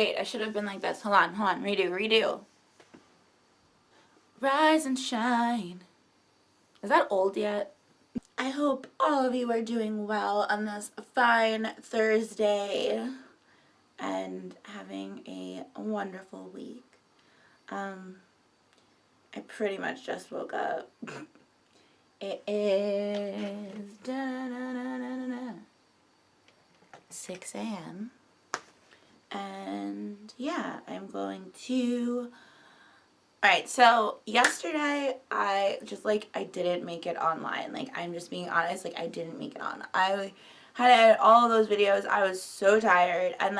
wait, I should have been like this. Hold on, redo. Rise and shine. Is that old yet? I hope all of you are doing well on this fine Thursday and having a wonderful week. I pretty much just woke up. It is 6 a.m. And yeah, I'm going to... Alright, so yesterday I didn't make it online. Like, I'm just being honest, like, I didn't make it on. I had to edit all of those videos. I was so tired. And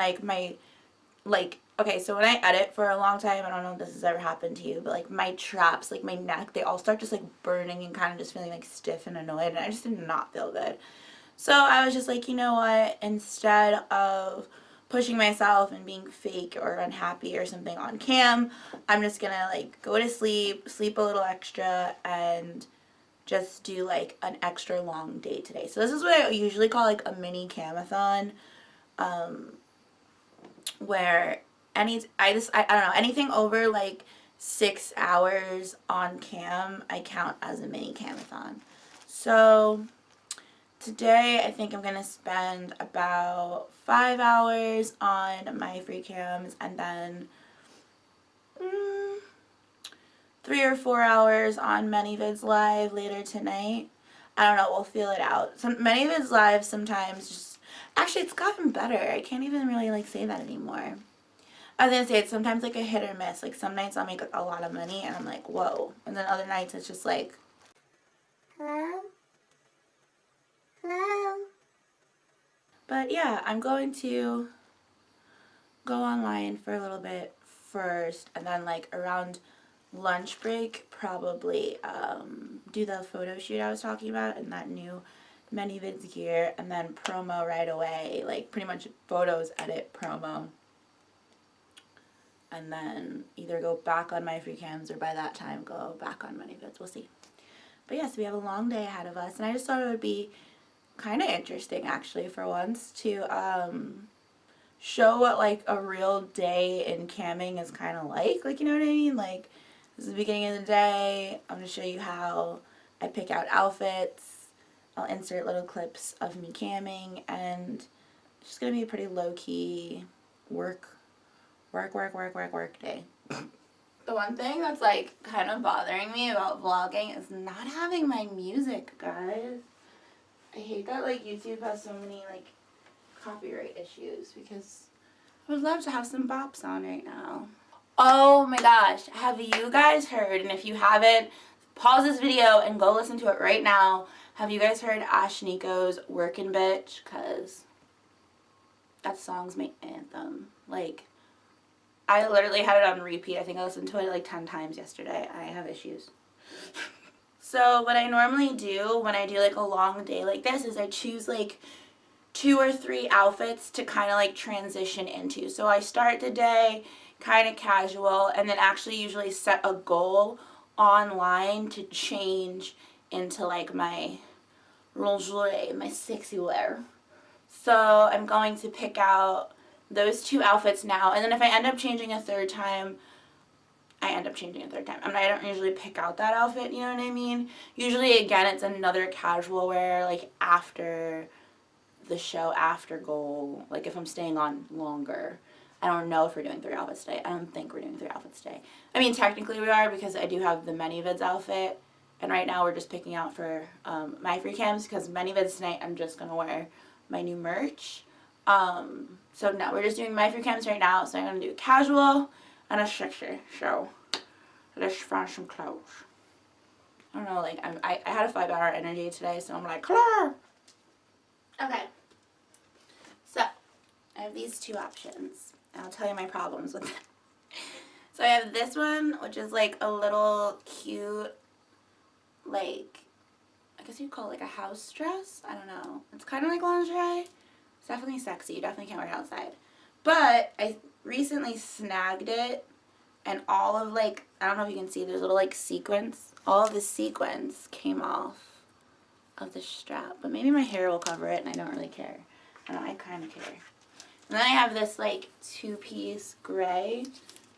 okay, so when I edit for a long time, I don't know if this has ever happened to you, but like my traps, like my neck, they all start just like burning and kind of just feeling like stiff and annoyed, and I just did not feel good. So I was just like, you know what, instead of pushing myself and being fake or unhappy or something on cam, I'm just gonna like go to sleep a little extra, and just do like an extra long day today. So this is what I usually call like a mini camathon, where I don't know, anything over like 6 hours on cam I count as a mini camathon. So today I think I'm gonna spend about 5 hours on my free cams, and then 3 or 4 hours on ManyVids Live later tonight. I don't know, we'll feel it out. ManyVids Live sometimes just, actually it's gotten better. I can't even really like say that anymore. I was gonna say, it's sometimes like a hit or miss. Like some nights I'll make a lot of money and I'm like, whoa. And then other nights it's just like, hello? Hello? But yeah, I'm going to go online for a little bit first, and then like around lunch break probably do the photo shoot I was talking about in that new ManyVids gear, and then promo right away, like pretty much photos, edit, promo, and then either go back on my free cams or by that time go back on ManyVids. We'll see. But yes, we have a long day ahead of us, and I just thought it would be kind of interesting actually for once to show what like a real day in camming is kind of like, you know what I mean? Like, this is the beginning of the day. I'm going to show you how I pick out outfits. I'll insert little clips of me camming, and it's just going to be a pretty low-key work day. The one thing that's like kind of bothering me about vlogging is not having my music, guys. I hate that like YouTube has so many like copyright issues, because I would love to have some bops on right now. Oh my gosh, have you guys heard, and if you haven't, pause this video and go listen to it right now. Have you guys heard Ashnikko's Workin' Bitch? Because that song's my anthem. Like, I literally had it on repeat. I think I listened to it like 10 times yesterday. I have issues. So what I normally do when I do like a long day like this is I choose like 2 or 3 outfits to kind of like transition into. So I start the day kind of casual, and then actually usually set a goal online to change into like my lingerie, my sexy wear. So I'm going to pick out those 2 outfits now, and then if I end up changing a third time, I end up changing a third time. I mean, I don't usually pick out that outfit, you know what I mean? Usually, again, it's another casual wear, like after the show, after goal, like if I'm staying on longer. I don't know if we're doing 3 outfits today. I don't think we're doing 3 outfits today. I mean, technically we are, because I do have the ManyVids outfit, and right now we're just picking out for my free cams, because ManyVids tonight I'm just going to wear my new merch. So no, we're just doing my free cams right now, so I'm going to do casual and a sexy, so let's find some clothes. I don't know, like, I had a 5-hour energy today, so I'm like, clear! Okay. So, I have these 2 options. I'll tell you my problems with them. So I have this one, which is like a little cute, like, I guess you'd call it like a house dress. I don't know. It's kind of like lingerie. It's definitely sexy. You definitely can't wear it outside. But I recently snagged it, and all of like, I don't know if you can see, there's little like sequins. All of the sequins came off of the strap. But maybe my hair will cover it, and I don't really care. I don't know, I kind of care. And then I have this like 2-piece gray.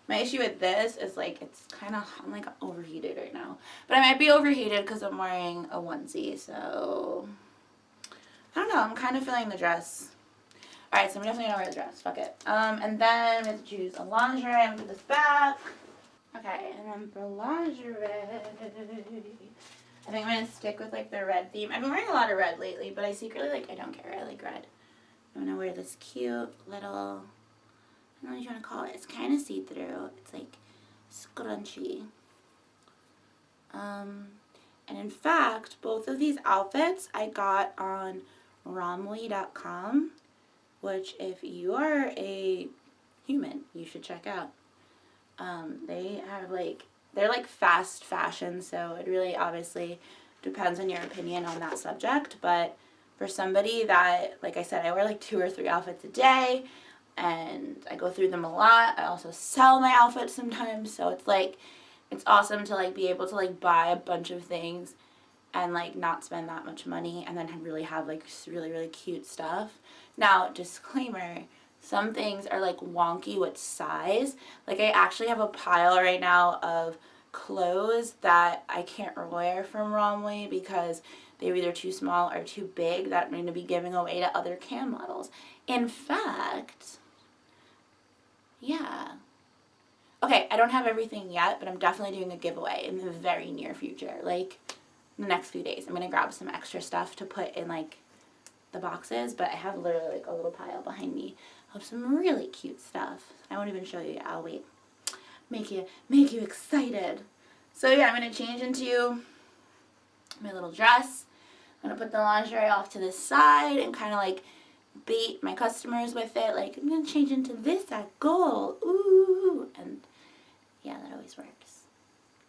My issue with this is like it's kind of, I'm like overheated right now. But I might be overheated because I'm wearing a onesie, so I don't know. I'm kind of feeling the dress. Alright, so I'm definitely gonna wear the dress. Fuck it. And then we have to choose a lingerie. I'm gonna put this back. Okay, and then for lingerie, I think I'm gonna stick with like the red theme. I've been wearing a lot of red lately, but I secretly like, I don't care. I like red. I'm gonna wear this cute little, I don't know what you want to call it. It's kind of see-through. It's like scrunchy. And in fact, both of these outfits I got on romwe.com, which if you are a human, you should check out. They have like, they're like fast fashion, so it really obviously depends on your opinion on that subject, but for somebody that, like I said, I wear like 2 or 3 outfits a day, and I go through them a lot. I also sell my outfits sometimes, so it's like, it's awesome to like be able to like buy a bunch of things and like not spend that much money and then really have like really, really cute stuff. Now, disclaimer, some things are like wonky with size. Like I actually have a pile right now of clothes that I can't wear from Romwe because they're either too small or too big that I'm going to be giving away to other cam models. In fact, yeah. Okay, I don't have everything yet, but I'm definitely doing a giveaway in the very near future. Like, in the next few days. I'm going to grab some extra stuff to put in, like, the boxes, but I have literally, like, a little pile behind me of some really cute stuff. I won't even show you yet. I'll wait. Make you excited. So, yeah, I'm going to change into my little dress. I'm going to put the lingerie off to the side and kind of, like, bait my customers with it. Like, I'm going to change into this at goal. Ooh. And, yeah, that always works.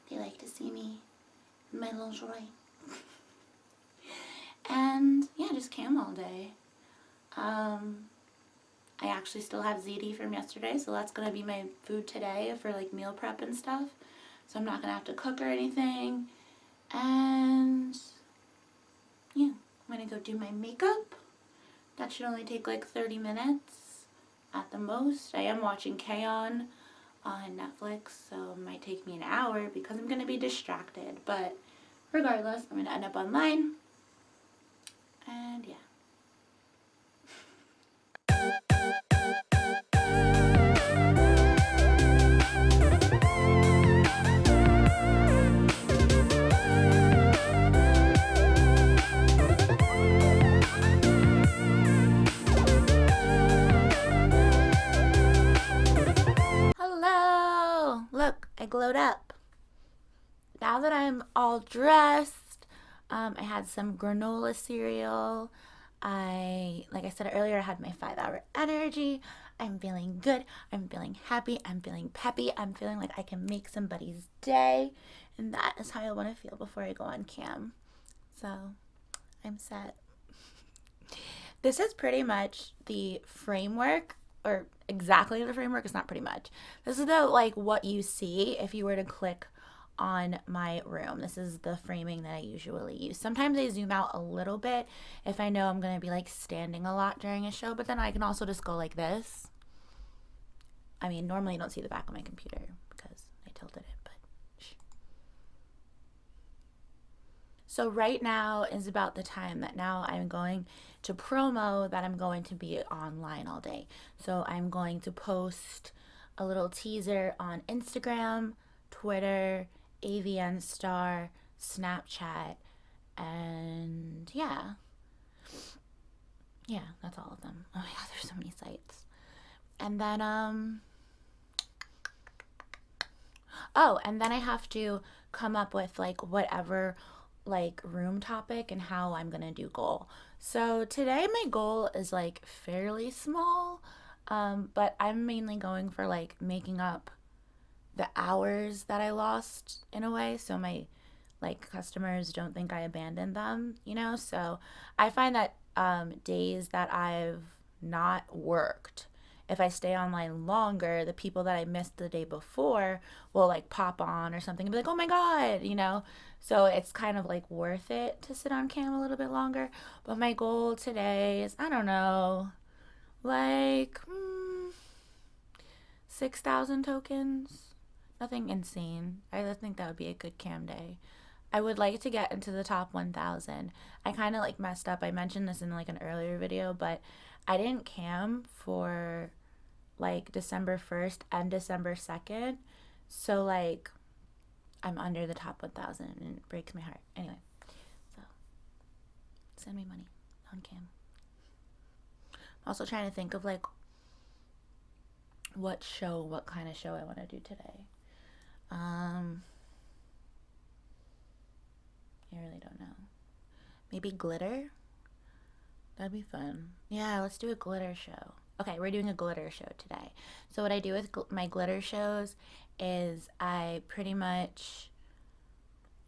They like to see me in my lingerie. And, yeah, just cam all day. I actually still have ziti from yesterday, so that's going to be my food today for, like, meal prep and stuff. So I'm not going to have to cook or anything. And, yeah, I'm going to go do my makeup. That should only take like 30 minutes at the most. I am watching K-On! On Netflix, so it might take me an hour because I'm going to be distracted. But regardless, I'm going to end up online. And yeah. Hello! Look, I glowed up. Now that I'm all dressed, I had some granola cereal. Like I said earlier, I had my 5-hour energy. I'm feeling good. I'm feeling happy. I'm feeling peppy. I'm feeling like I can make somebody's day. And that is how I want to feel before I go on cam. So, I'm set. This is pretty much the framework, or exactly the framework. It's not pretty much. This is the, like, what you see if you were to click on my room. This is the framing that I usually use. Sometimes I zoom out a little bit if I know I'm going to be like standing a lot during a show, but then I can also just go like this. I mean, normally you don't see the back of my computer because I tilted it, but shh. So right now is about the time that now I'm going to promo that I'm going to be online all day. So I'm going to post a little teaser on Instagram, Twitter, AVN Star, Snapchat, and yeah, that's all of them. Oh my god, there's so many sites. And then and then I have to come up with like whatever like room topic and how I'm gonna do goal. So today my goal is like fairly small, but I'm mainly going for like making up the hours that I lost in a way, so my like customers don't think I abandoned them, you know. So I find that days that I've not worked, if I stay online longer, the people that I missed the day before will like pop on or something and be like, oh my god, you know. So it's kind of like worth it to sit on cam a little bit longer. But my goal today is, I don't know, like 6,000 tokens. Nothing insane. I think that would be a good cam day. I would like to get into the top 1,000. I kind of like messed up. I mentioned this in like an earlier video, but I didn't cam for like December 1st and December 2nd. So like I'm under the top 1,000 and it breaks my heart. Anyway, so send me money on cam. I'm also trying to think of like what kind of show I want to do today. I really don't know. Maybe glitter? That'd be fun. Yeah, let's do a glitter show. Okay, we're doing a glitter show today. So what I do with my glitter shows is I pretty much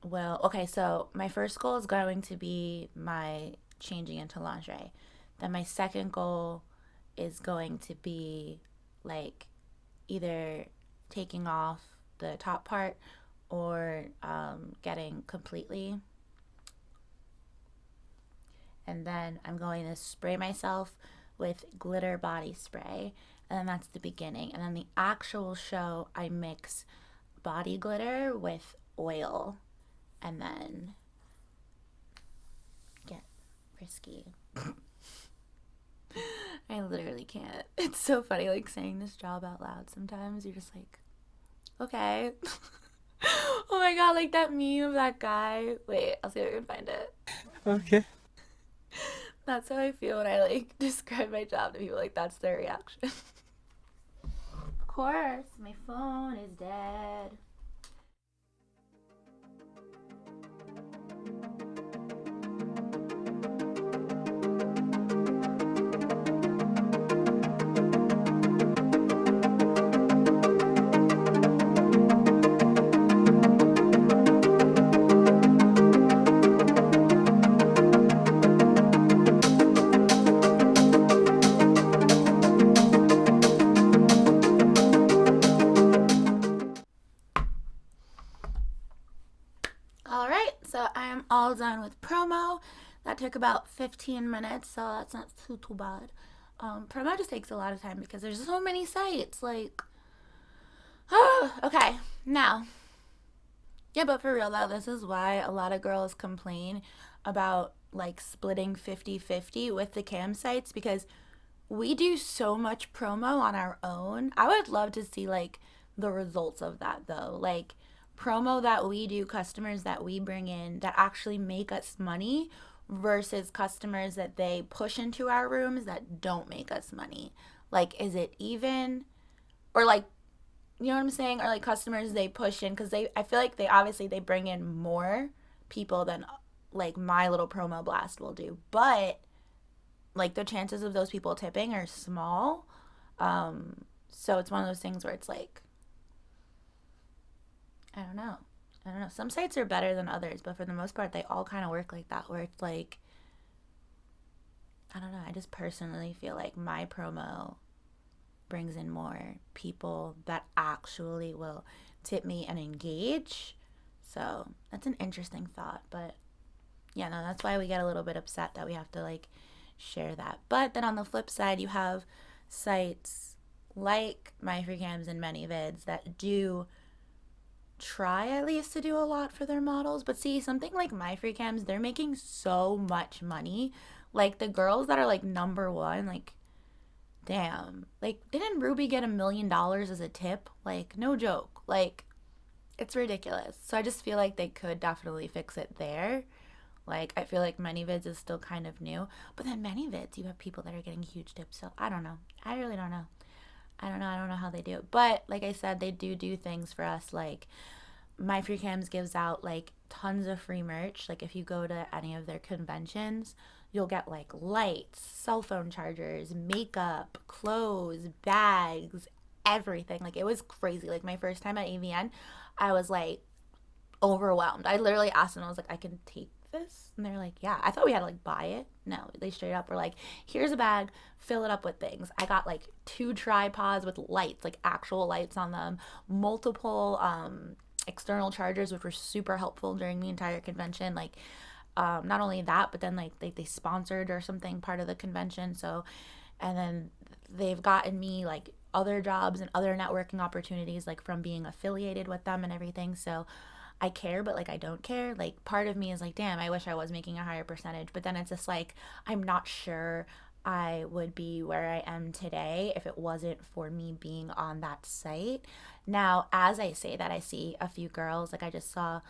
okay, so my first goal is going to be my changing into lingerie. Then my second goal is going to be like either taking off the top part or getting completely. And then I'm going to spray myself with glitter body spray. And then that's the beginning. And then the actual show, I mix body glitter with oil. And then get frisky. I literally can't. It's so funny, like, saying this job out loud sometimes. You're just like, okay. Oh my god, like that meme of that guy. Wait, I'll see if I can find it. Okay. That's how I feel when I like describe my job to people. Like that's their reaction. Of course, my phone is dead. All done with promo. That took about 15 minutes, so that's not too bad. Promo just takes a lot of time because there's so many sites. Like, okay, now, yeah, but for real though, this is why a lot of girls complain about like splitting 50-50 with the cam sites because we do so much promo on our own. I would love to see like the results of that though. Like, promo that we do, customers that we bring in that actually make us money versus customers that they push into our rooms that don't make us money. Like, is it even? Or like, you know what I'm saying? Or like customers they push in because I feel like they bring in more people than like my little promo blast will do. But like the chances of those people tipping are small. So it's one of those things where it's like, I don't know. Some sites are better than others, but for the most part, they all kind of work like that, where it's like, I don't know. I just personally feel like my promo brings in more people that actually will tip me and engage. So that's an interesting thought. But yeah, no, that's why we get a little bit upset that we have to like share that. But then on the flip side, you have sites like MyFreeCams and ManyVids that do try at least to do a lot for their models. But see, something like MyFreeCams, they're making so much money. Like the girls that are like number one, like damn, like didn't Ruby get $1 million as a tip? Like no joke, like it's ridiculous. So I just feel like they could definitely fix it there. Like I feel like ManyVids is still kind of new, but then ManyVids you have people that are getting huge tips. So I don't know. I really don't know. I don't know how they do it. But like I said, they do things for us. Like MyFreeCams gives out like tons of free merch. Like if you go to any of their conventions, you'll get like lights, cell phone chargers, makeup, clothes, bags, everything. Like it was crazy. Like my first time at AVN, I was like overwhelmed. I literally asked them, I was like, I can take this? And they're like, yeah. I thought we had to like buy it. No, they straight up were like, here's a bag, fill it up with things. I got like 2 tripods with lights, like actual lights on them, multiple external chargers, which were super helpful during the entire convention. Like not only that, but then like they sponsored or something part of the convention. So and then they've gotten me like other jobs and other networking opportunities, like from being affiliated with them and everything. So I care, but like I don't care. Like part of me is like, damn, I wish I was making a higher percentage. But then it's just like, I'm not sure I would be where I am today if it wasn't for me being on that site. Now, as I say that, I see a few girls, like I just saw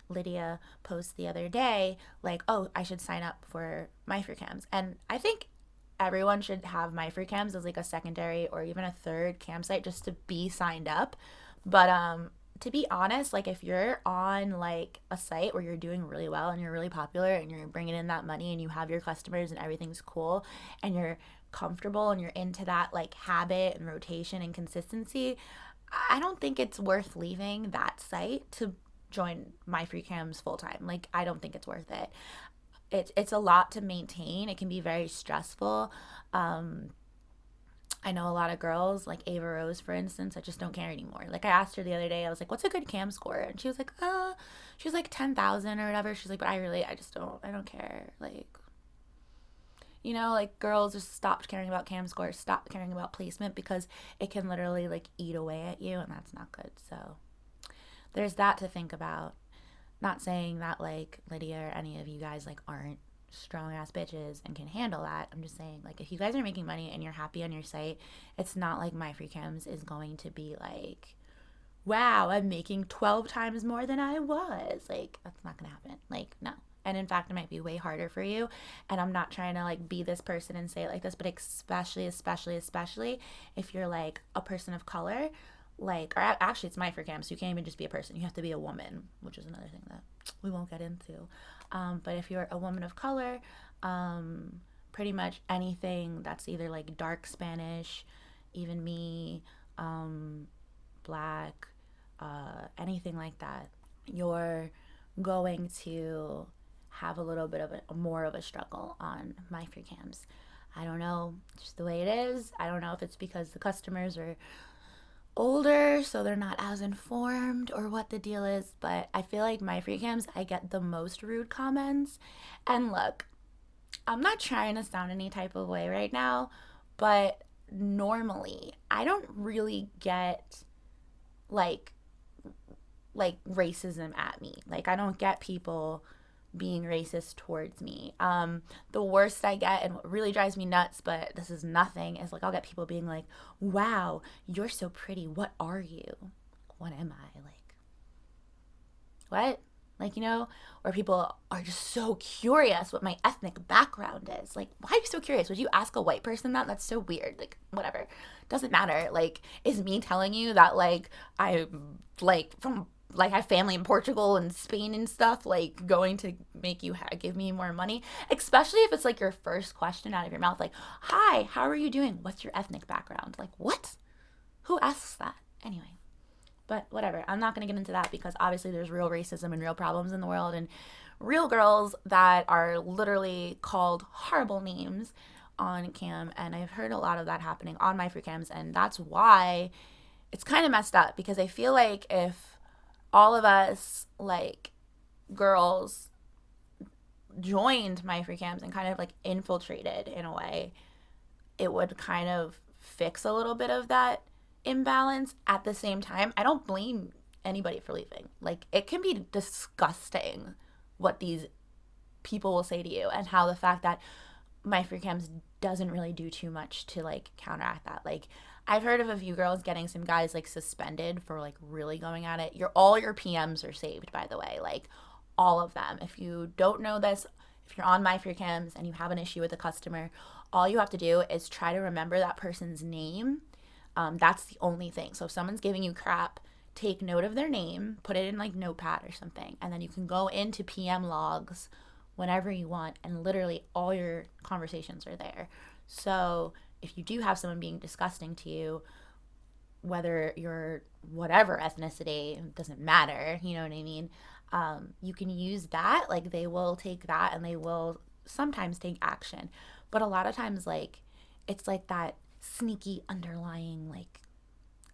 Lydia post the other day, like, oh, I should sign up for MyFreeCams. And I think everyone should have MyFreeCams as like a secondary or even a third campsite just to be signed up. But to be honest, like if you're on like a site where you're doing really well and you're really popular and you're bringing in that money and you have your customers and everything's cool and you're comfortable and you're into that like habit and rotation and consistency, I don't think it's worth leaving that site to join MyFreeCams full time. Like I don't think it's worth it. It's a lot to maintain. It can be very stressful. Um, I know a lot of girls, like Ava Rose, for instance, that just don't care anymore. Like I asked her the other day, I was like, "What's a good cam score?" And she was like, she was like 10,000 or whatever. She's like, "But I just don't, I don't care." Like, like girls just stopped caring about cam scores, stopped caring about placement because it can literally like eat away at you, and that's not good. So there's that to think about. Not saying that like Lydia or any of you guys like aren't strong ass bitches and can handle that. I'm just saying like if you guys are making money and you're happy on your site, it's not like MyFreeCams is going to be like, wow, I'm making 12 times more than I was. Like that's not gonna happen. Like no. And in fact, it might be way harder for you. And I'm not trying to like be this person and say it like this, but especially if you're like a person of color, like, or actually, it's MyFreeCam, so you can't even just be a person. You have to be a woman, which is another thing that we won't get into. But if you're a woman of color, pretty much anything that's either like dark Spanish, even me, black, anything like that, you're going to have a little bit of a more of a struggle on MyFreeCams. I don't know, just the way it is. I don't know if it's because the customers are older so they're not as informed or what the deal is, but I feel like MyFreeCams, I get the most rude comments. And look, I'm not trying to sound any type of way right now, but normally I don't really get like racism at me. Like I don't get people being racist towards me. The worst I get, and what really drives me nuts, but this is nothing, is like I'll get people being like, "Wow, you're so pretty. What are you? What am I? Like, what?" Like, or people are just so curious what my ethnic background is. Like, why are you so curious? Would you ask a white person that? That's so weird. Like, whatever. Doesn't matter. Like, is me telling you that, like, I'm, like, from, like, I have family in Portugal and Spain and stuff, like, going to make you give me more money? Especially if it's, like, your first question out of your mouth. Like, hi, how are you doing? What's your ethnic background? Like, what? Who asks that? Anyway. But whatever, I'm not going to get into that because obviously there's real racism and real problems in the world and real girls that are literally called horrible names on cam. And I've heard a lot of that happening on MyFreeCams. And that's why it's kind of messed up because I feel like if all of us, like girls, joined MyFreeCams and kind of like infiltrated in a way, it would kind of fix a little bit of that imbalance. At the same time, I don't blame anybody for leaving. Like, it can be disgusting what these people will say to you and how the fact that MyFreeCams doesn't really do too much to like counteract that. Like, I've heard of a few girls getting some guys like suspended for like really going at it. All your PMs are saved, by the way. Like, all of them. If you don't know this, if you're on MyFreeCams and you have an issue with a customer, all you have to do is try to remember that person's name. That's the only thing. So if someone's giving you crap, take note of their name, put it in like Notepad or something, and then you can go into PM logs whenever you want, and literally all your conversations are there. So if you do have someone being disgusting to you, whether you're whatever ethnicity, it doesn't matter, you know what I mean? You can use that. Like they will take that and they will sometimes take action. But a lot of times, like, it's like that sneaky underlying, like,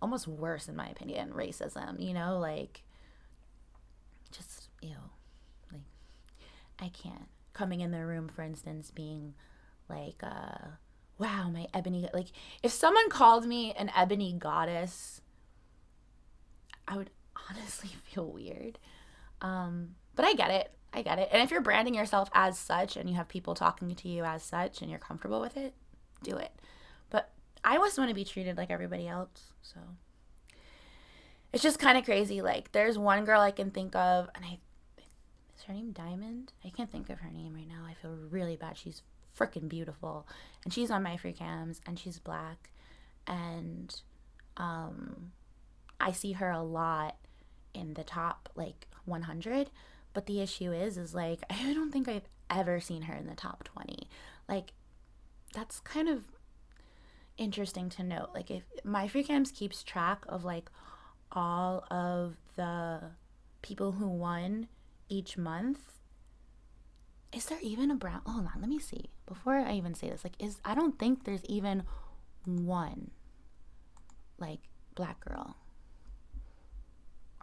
almost worse, in my opinion, racism, like, just, like, I can't. Coming in their room, for instance, being like, wow, my ebony, like if someone called me an ebony goddess, I would honestly feel weird. But I get it. I get it. And if you're branding yourself as such and you have people talking to you as such and you're comfortable with it, do it. But I always want to be treated like everybody else. So it's just kind of crazy. Like there's one girl I can think of, and is her name Diamond? I can't think of her name right now. I feel really bad. She's freaking beautiful. And she's on my free cams and she's black. And I see her a lot in the top like 100. But the issue is like, I don't think I've ever seen her in the top 20. Like, that's kind of interesting to note. Like, if my free cams keeps track of like all of the people who won each month, is there even a brown? Hold on, let me see. Before I even say this, like, I don't think there's even one like black girl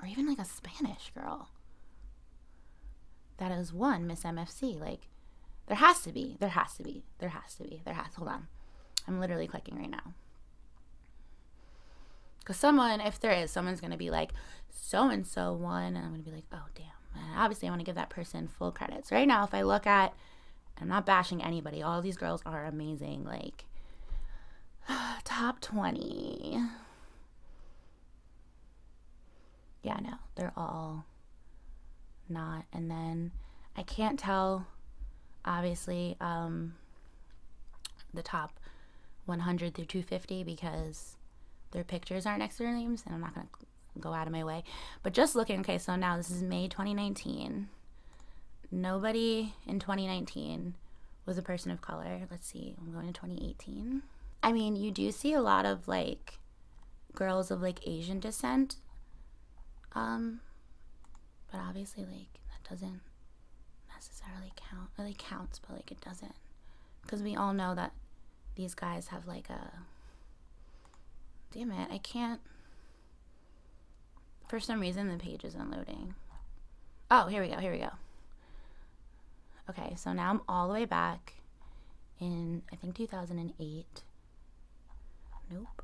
or even like a Spanish girl that has won Miss MFC. Like, there has to be. Hold on. I'm literally clicking right now. Because if there is, someone's going to be like, so-and-so won. And I'm going to be like, oh, damn. And obviously, I want to give that person full credit. So right now, if I look at, I'm not bashing anybody. All these girls are amazing. Like, top 20. Yeah, no, they're all not. And then I can't tell, obviously, the top 100 through 250 because their pictures aren't next to their names, and I'm not going to go out of my way. But just looking, okay, so now this is May 2019. Nobody in 2019 was a person of color. Let's see, I'm going to 2018. I mean, you do see a lot of like girls of like Asian descent, but obviously like that doesn't necessarily count. It like counts, but like it doesn't, because we all know that these guys have like a, damn it, I can't, for some reason the page isn't loading. Oh, here we go. Okay, so now I'm all the way back in, I think 2008. Nope.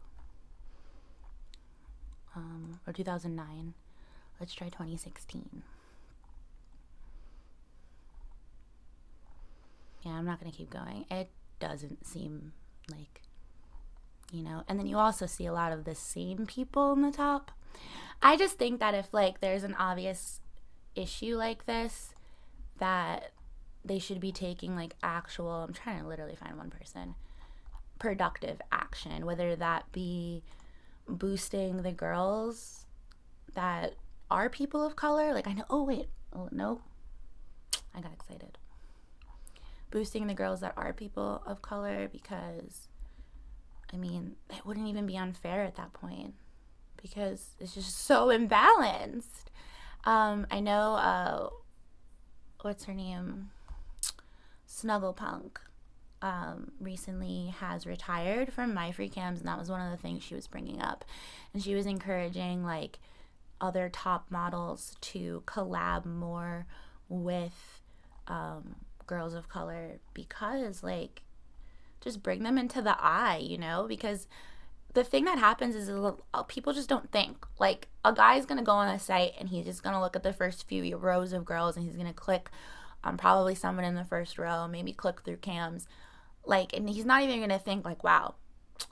Or 2009. Let's try 2016. Yeah, I'm not going to keep going. It doesn't seem like, you know. And then you also see a lot of the same people in the top. I just think that if, like, there's an obvious issue like this, that they should be taking, like, actual, I'm trying to literally find one person, productive action, whether that be boosting the girls that are people of color. Like, I know, nope, I got excited. Boosting the girls that are people of color, because, I mean, it wouldn't even be unfair at that point, because it's just so imbalanced. I know, what's her name? Snugglepunk recently has retired from my free cams, and that was one of the things she was bringing up. And she was encouraging, like, other top models to collab more with girls of color, because, like, just bring them into the eye, you know? Because the thing that happens is people just don't think. Like, a guy's gonna go on a site and he's just gonna look at the first few rows of girls, and he's gonna click on probably someone in the first row, maybe click through cams, like, and he's not even gonna think like, wow,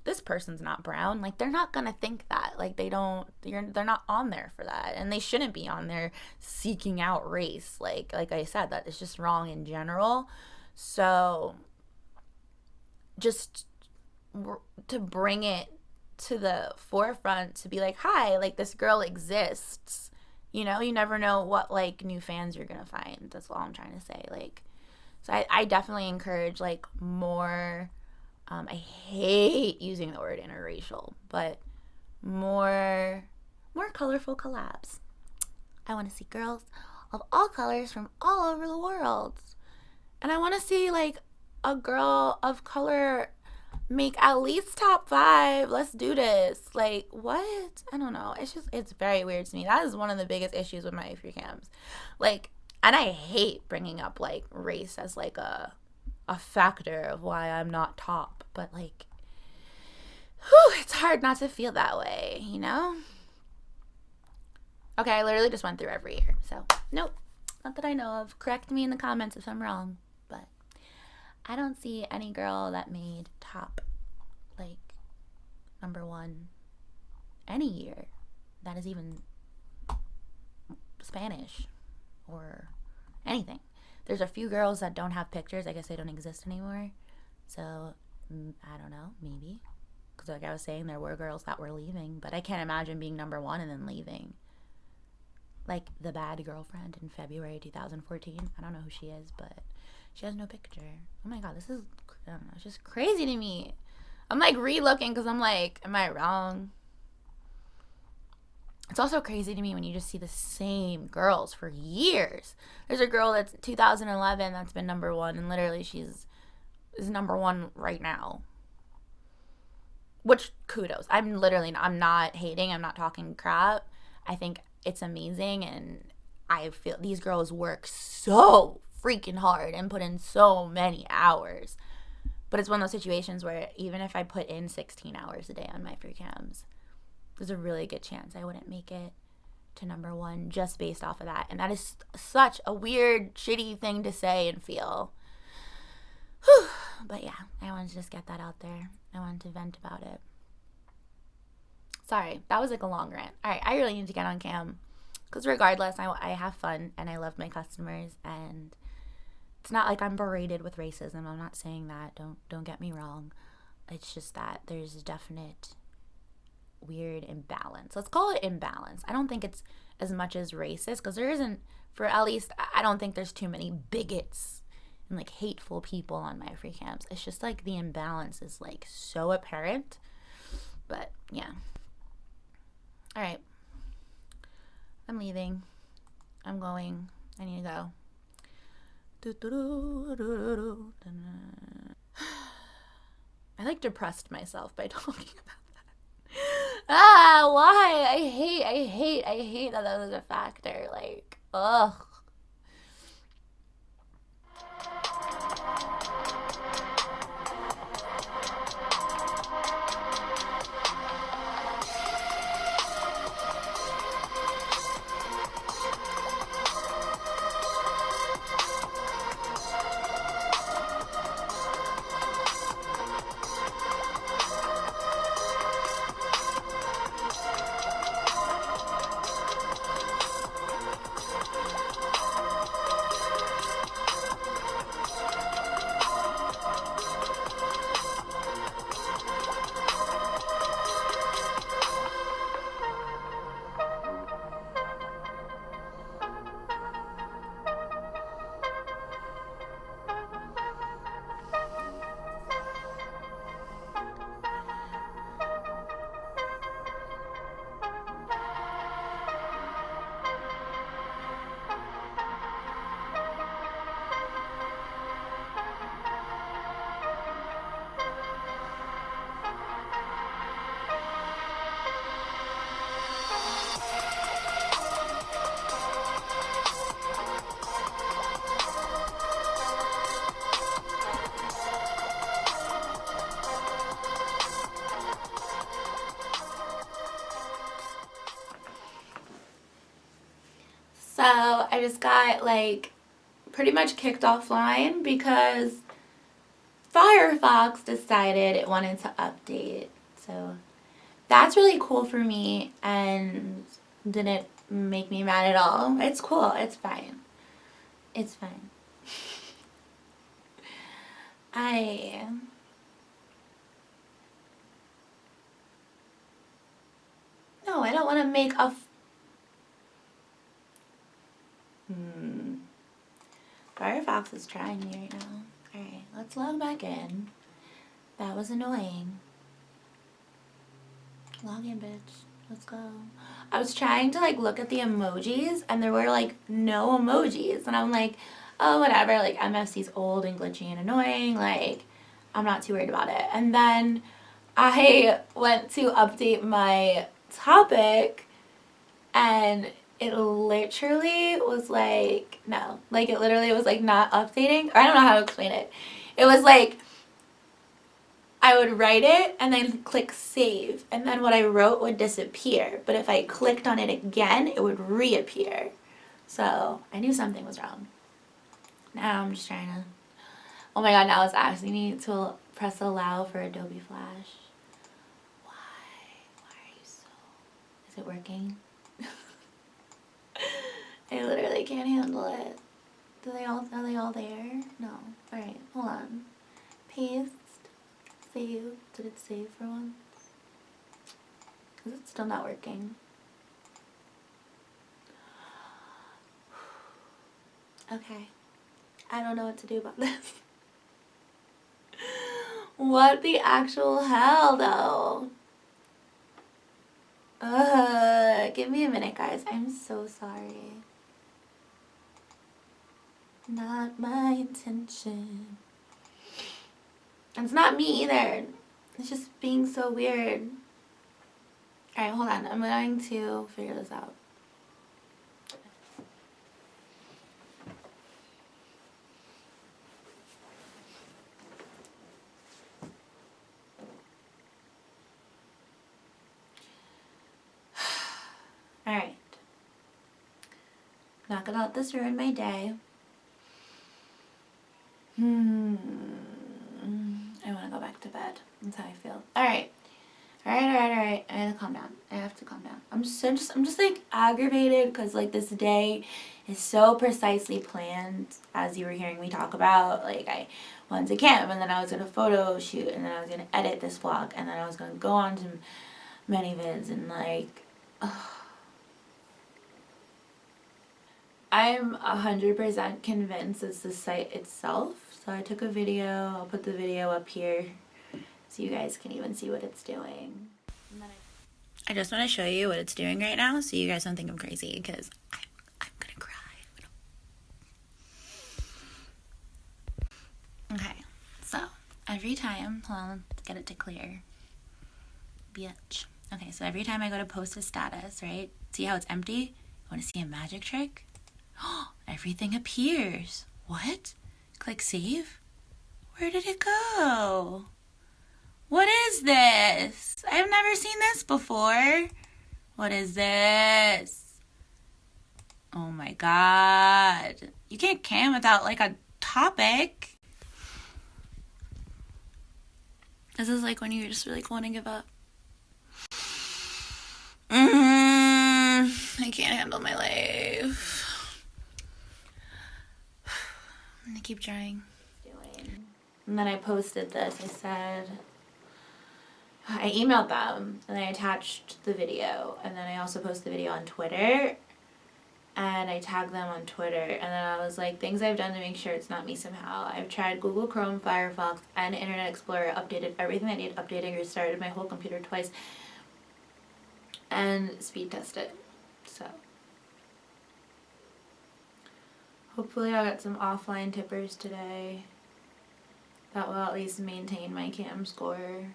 this person's not brown. Like, they're not gonna think that. Like, they're not on there for that, and they shouldn't be on there seeking out race. Like I said, that is just wrong in general. So just to bring it to the forefront, to be like, hi, like, this girl exists, you know, you never know what, like, new fans you're gonna find. That's all I'm trying to say. Like, so I definitely encourage, like, more, I hate using the word interracial, but more colorful collabs. I want to see girls of all colors from all over the world. And I want to see, like, a girl of color make at least top 5. Let's do this. Like, what? I don't know. It's very weird to me. That is one of the biggest issues with my free cams. Like, and I hate bringing up, like, race as, like, a a factor of why I'm not top. But like, whew, it's hard not to feel that way, you know? Okay, I literally just went through every year. So, nope. Not that I know of. Correct me in the comments if I'm wrong. But I don't see any girl that made top, like, #1 any year that is even Spanish or anything. There's a few girls that don't have pictures. I guess they don't exist anymore. So, I don't know. Maybe. Because like I was saying, there were girls that were leaving. But I can't imagine being #1 and then leaving. Like the bad girlfriend in February 2014. I don't know who she is, but she has no picture. Oh my god, this is, I don't know, it's just crazy to me. I'm like re-looking because I'm like, am I wrong? It's also crazy to me when you just see the same girls for years. There's a girl that's 2011 that's been #1, and literally is #1 right now. Which, kudos. I'm not hating. I'm not talking crap. I think it's amazing, and I feel these girls work so freaking hard and put in so many hours. But it's one of those situations where even if I put in 16 hours a day on my free cams, there's a really good chance I wouldn't make it to #1 just based off of that. And that is such a weird, shitty thing to say and feel. Whew. But yeah, I wanted to just get that out there. I wanted to vent about it. Sorry, that was like a long rant. All right, I really need to get on cam because regardless, I have fun and I love my customers, and it's not like I'm berated with racism. I'm not saying that. Don't get me wrong. It's just that there's a definite weird imbalance. Let's call it imbalance. I don't think it's as much as racist because there isn't, for at least, I don't think there's too many bigots and like hateful people on my free cams. It's just like the imbalance is like so apparent. But yeah. All right. I'm leaving. I'm going. I need to go. I like depressed myself by talking about that. Why? I hate that was a factor. Like, ugh. So I just got like pretty much kicked offline because Firefox decided it wanted to update. So that's really cool for me and didn't make me mad at all. It's cool. It's fine. It's fine. No, I don't want to make a Firefox is trying me right now. Alright, let's log back in. That was annoying. Log in, bitch. Let's go. I was trying to like look at the emojis and there were like no emojis. And I'm like, oh, whatever. Like MFC's old and glitchy and annoying. Like, I'm not too worried about it. And then I went to update my topic and it literally was like, no. Like, it literally was like not updating. Or I don't know how to explain it. It was like I would write it and then click save, and then what I wrote would disappear. But if I clicked on it again, it would reappear. So I knew something was wrong. Now I'm just trying to... Oh my god, now it's asking me to press allow for Adobe Flash. Why? Why are you so... Is it working? I literally can't handle it. Are they all there? No. Alright, hold on. Paste. Save. Did it save for once? Is it still not working? Okay. I don't know what to do about this. What the actual hell, though? Give me a minute, guys. I'm so sorry. Not my intention. It's not me either. It's just being so weird. Alright, hold on. I'm going to figure this out. Alright. Not gonna let this ruin my day. I want to go back to bed. That's how I feel. Alright. Alright. I have to calm down. I'm just like aggravated because like this day is so precisely planned, as you were hearing me talk about. Like I went to camp, and then I was gonna photo shoot, and then I was gonna edit this vlog, and then I was gonna go on to many-vids, and like I'm 100% convinced it's the site itself. So I took a video. I'll put the video up here so you guys can even see what it's doing. I just want to show you what it's doing right now so you guys don't think I'm crazy, because I'm gonna cry. Okay, so every time, hold on, let's get it to clear. Bitch. Okay, so every time I go to post a status, right? See how it's empty? Want to see a magic trick? Everything appears. What? Click save? Where did it go? What is this? I've never seen this before. What is this? Oh my god. You can't cam without like a topic. This is like when you just really want to give up. I can't handle my life. I'm gonna keep trying. And then I posted this. I emailed them, and I attached the video, and then I also posted the video on Twitter, and I tagged them on Twitter, and then I was like, things I've done to make sure it's not me somehow. I've tried Google Chrome, Firefox, and Internet Explorer, updated everything that needed updating, restarted my whole computer twice, and speed tested. So hopefully I'll get some offline tippers today that will at least maintain my cam score.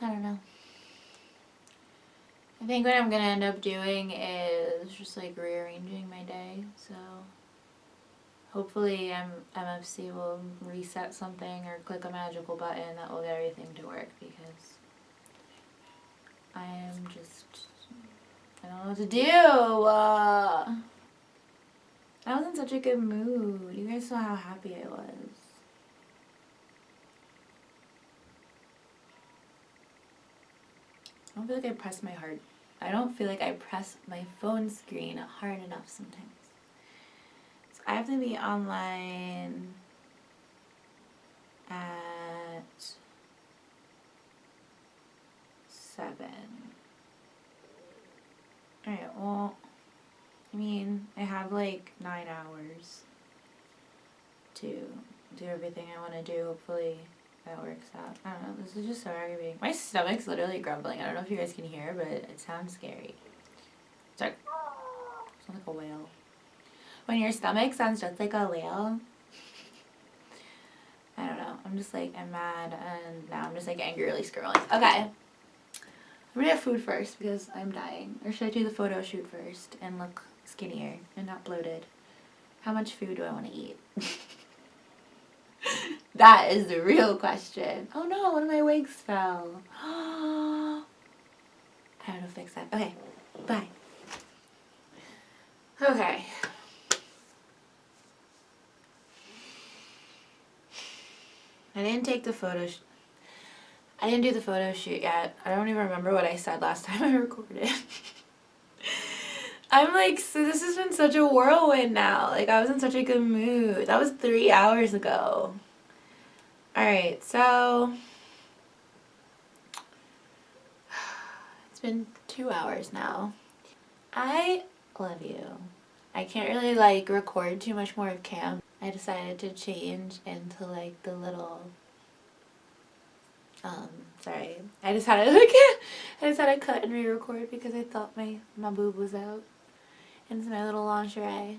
I don't know. I think what I'm gonna end up doing is just like rearranging my day. So hopefully MFC will reset something or click a magical button that will get everything to work, because I don't know what to do. I was in such a good mood. You guys saw how happy I was. I don't feel like I press my heart. I don't feel like I press my phone screen hard enough sometimes. So I have to be online at 7. Alright, well, I mean, I have like 9 hours to do everything I want to do. Hopefully that works out. I don't know, this is just so aggravating. My stomach's literally grumbling. I don't know if you guys can hear, but it sounds scary. It's like, it sounds like a whale. When your stomach sounds just like a whale, I don't know. I'm just like, I'm mad, and now I'm just like angrily scrolling. Okay. I'm gonna get food first because I'm dying. Or should I do the photo shoot first and look skinnier and not bloated? How much food do I want to eat? That is the real question. Oh no, one of my wigs fell. I have to fix that. Okay, bye. Okay. I didn't take the photo. I didn't do the photo shoot yet. I don't even remember what I said last time I recorded. I'm like, so this has been such a whirlwind now. Like, I was in such a good mood. That was 3 hours ago. Alright, so it's been 2 hours now. I love you. I can't really like record too much more of cam. I decided to change into like the little sorry. I just had to cut and re-record because I thought my boob was out. And it's my little lingerie.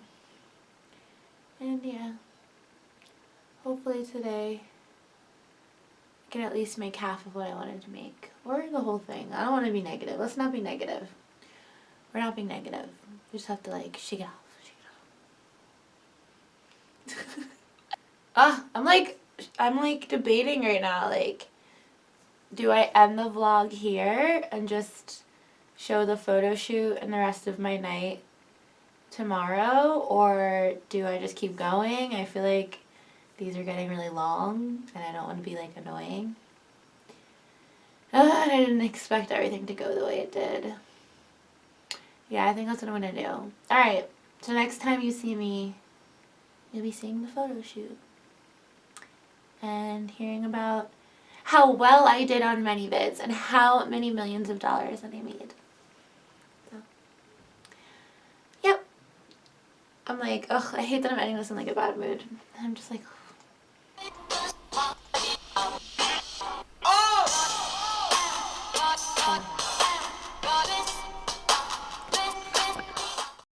And yeah. Hopefully today I can at least make half of what I wanted to make. Or the whole thing. I don't want to be negative. Let's not be negative. We're not being negative. We just have to like shake it off. I'm like debating right now, like, do I end the vlog here and just show the photo shoot and the rest of my night tomorrow, or do I just keep going? I feel like these are getting really long and I don't want to be like annoying. I didn't expect everything to go the way it did. Yeah, I think that's what I'm going to do. Alright, so next time you see me, you'll be seeing the photo shoot and hearing about how well I did on many vids and how many millions of dollars that I made. So, yep. I'm like, ugh, I hate that I'm ending this in like a bad mood. I'm just like,